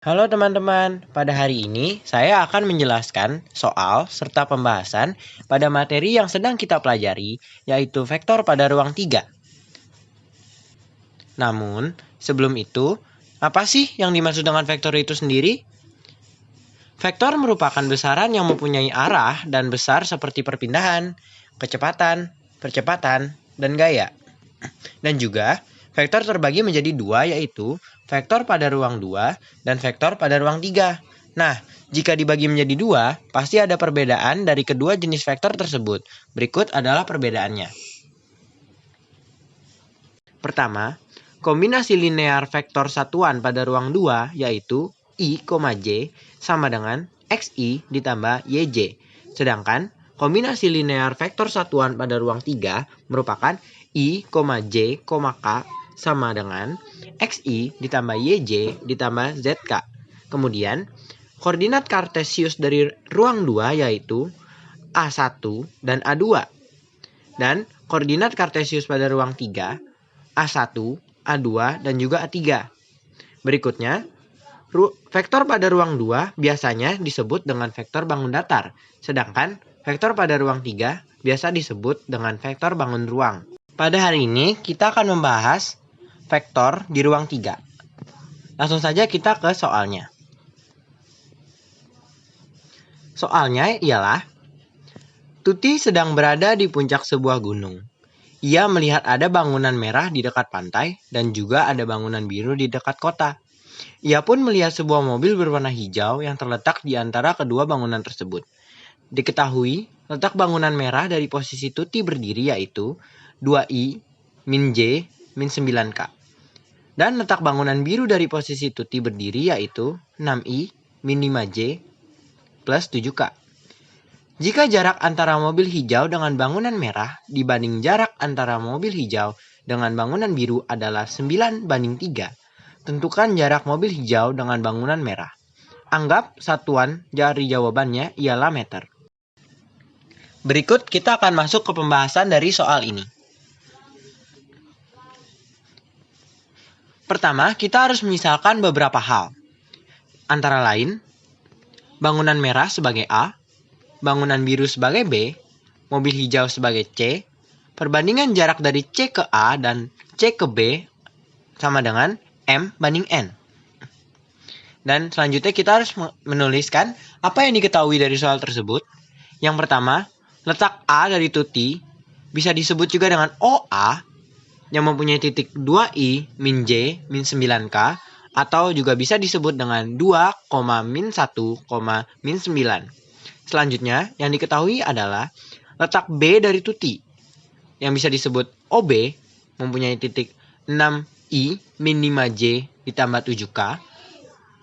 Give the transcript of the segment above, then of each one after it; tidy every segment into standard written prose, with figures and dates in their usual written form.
Halo teman-teman, pada hari ini saya akan menjelaskan soal serta pembahasan pada materi yang sedang kita pelajari, yaitu vektor pada ruang 3. Namun, sebelum itu, apa sih yang dimaksud dengan vektor itu sendiri? Vektor merupakan besaran yang mempunyai arah dan besar seperti perpindahan, kecepatan, percepatan, dan gaya. Dan juga, vektor terbagi menjadi dua, yaitu vektor pada ruang 2 dan vektor pada ruang 3. Nah, jika dibagi menjadi dua, pasti ada perbedaan dari kedua jenis vektor tersebut. Berikut adalah perbedaannya. Pertama, kombinasi linear vektor satuan pada ruang 2 yaitu I, J sama dengan XI ditambah YJ. Sedangkan kombinasi linear vektor satuan pada ruang 3 merupakan I, J, K sama dengan XI ditambah YJ ditambah ZK. Kemudian, koordinat kartesius dari ruang 2 yaitu A1 dan A2. Dan koordinat kartesius pada ruang 3, A1, A2, dan juga A3. Berikutnya, vektor pada ruang 2 biasanya disebut dengan vektor bangun datar, sedangkan vektor pada ruang 3 biasa disebut dengan vektor bangun ruang. Pada hari ini, kita akan membahas vektor di ruang 3. Langsung saja kita ke soalnya. Soalnya ialah, Tuti sedang berada di puncak sebuah gunung. Ia melihat ada bangunan merah di dekat pantai dan juga ada bangunan biru di dekat kota. Ia pun melihat sebuah mobil berwarna hijau yang terletak di antara kedua bangunan tersebut. Diketahui, letak bangunan merah dari posisi Tuti berdiri yaitu 2i min j min 9k. Dan letak bangunan biru dari posisi Tuti berdiri yaitu 6i min 5j plus 7k. Jika jarak antara mobil hijau dengan bangunan merah dibanding jarak antara mobil hijau dengan bangunan biru adalah 9:3, tentukan jarak mobil hijau dengan bangunan merah. Anggap satuan dari jawabannya ialah meter. Berikut kita akan masuk ke pembahasan dari soal ini. Pertama, kita harus menyisalkan beberapa hal. Antara lain, bangunan merah sebagai A, bangunan biru sebagai B, mobil hijau sebagai C, perbandingan jarak dari C ke A dan C ke B sama dengan M banding N. Dan selanjutnya kita harus menuliskan apa yang diketahui dari soal tersebut. Yang pertama, letak A dari Tuti bisa disebut juga dengan OA yang mempunyai titik 2i min j min 9k atau juga bisa disebut dengan 2, min 1, min 9. Selanjutnya, yang diketahui adalah letak B dari Tuti, yang bisa disebut OB, mempunyai titik 6i min 5j ditambah 7k,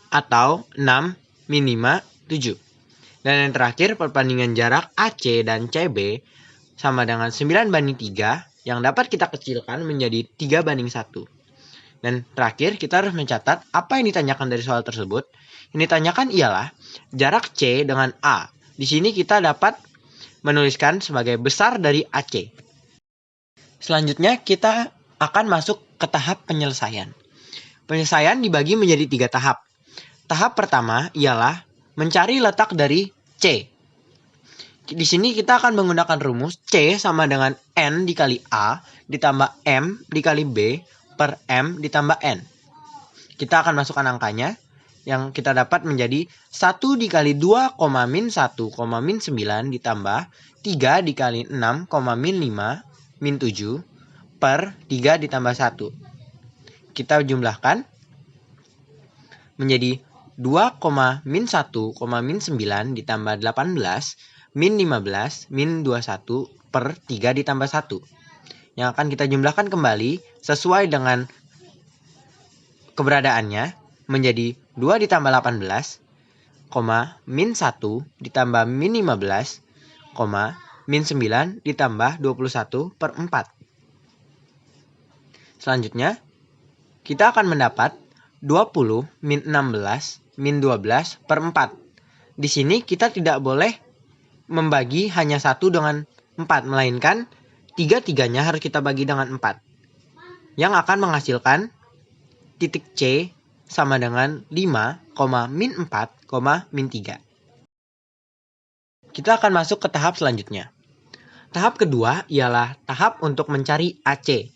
atau 6 min 5, 7. Dan yang terakhir, perbandingan jarak AC dan CB sama dengan 9:3, yang dapat kita kecilkan menjadi 3:1. Dan terakhir, kita harus mencatat apa yang ditanyakan dari soal tersebut. Yang ditanyakan ialah jarak C dengan A. Di sini kita dapat menuliskan sebagai besar dari AC. Selanjutnya kita akan masuk ke tahap penyelesaian. Penyelesaian dibagi menjadi 3 tahap. Tahap pertama ialah mencari letak dari C. Di sini kita akan menggunakan rumus C sama dengan N dikali A ditambah M dikali B per M ditambah N. Kita akan masukkan angkanya, yang kita dapat menjadi 1 dikali 2, min 1, min 9 ditambah 3 dikali 6, min 5, min 7 per 3 ditambah 1. Kita jumlahkan menjadi 2, min 1, min 9 ditambah 18, min 15, min 21 per 3 ditambah 1. Yang akan kita jumlahkan kembali sesuai dengan keberadaannya menjadi 2 ditambah 18, min 1 ditambah min 15, min 9 ditambah 21 per 4. Selanjutnya, kita akan mendapat 20 min 16 min 12 per 4. Di sini kita tidak boleh membagi hanya 1 dengan 4, melainkan 3-tiganya harus kita bagi dengan 4. Yang akan menghasilkan titik C sama dengan 5, min 4, min 3. Kita akan masuk ke tahap selanjutnya. Tahap kedua ialah tahap untuk mencari AC.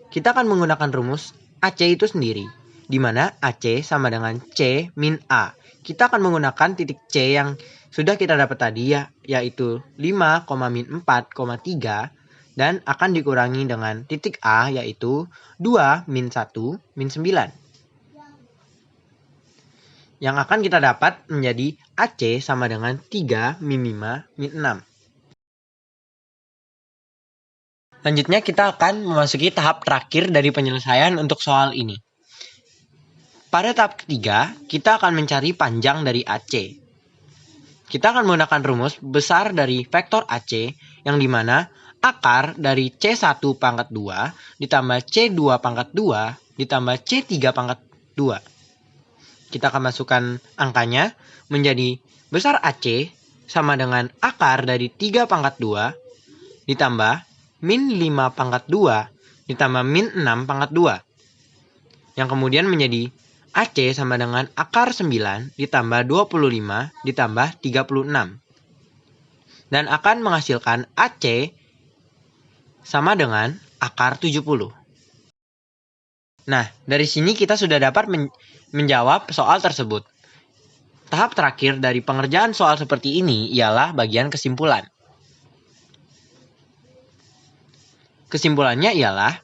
Kita akan menggunakan rumus AC itu sendiri, di mana AC sama dengan C min A. Kita akan menggunakan titik C yang sudah kita dapat tadi, yaitu 5, min 4, 3, dan akan dikurangi dengan titik A, yaitu 2, min 1, min 9. Yang akan kita dapat menjadi AC sama dengan 3, min 5, min 6. Lanjutnya kita akan memasuki tahap terakhir dari penyelesaian untuk soal ini. Pada tahap ketiga, kita akan mencari panjang dari AC. Kita akan menggunakan rumus besar dari vektor AC, yang dimana akar dari C1 pangkat 2 ditambah C2 pangkat 2 ditambah C3 pangkat 2. Kita akan masukkan angkanya menjadi besar AC sama dengan akar dari 3 pangkat 2 ditambah min 5 pangkat 2 ditambah min 6 pangkat 2. Yang kemudian menjadi AC sama dengan akar 9 ditambah 25 ditambah 36. Dan akan menghasilkan AC sama dengan akar 70. Nah, dari sini kita sudah dapat menjawab soal tersebut. Tahap terakhir dari pengerjaan soal seperti ini ialah bagian kesimpulan. Kesimpulannya ialah,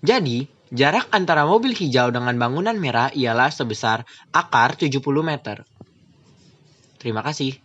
jadi jarak antara mobil hijau dengan bangunan merah ialah sebesar akar 70 meter. Terima kasih.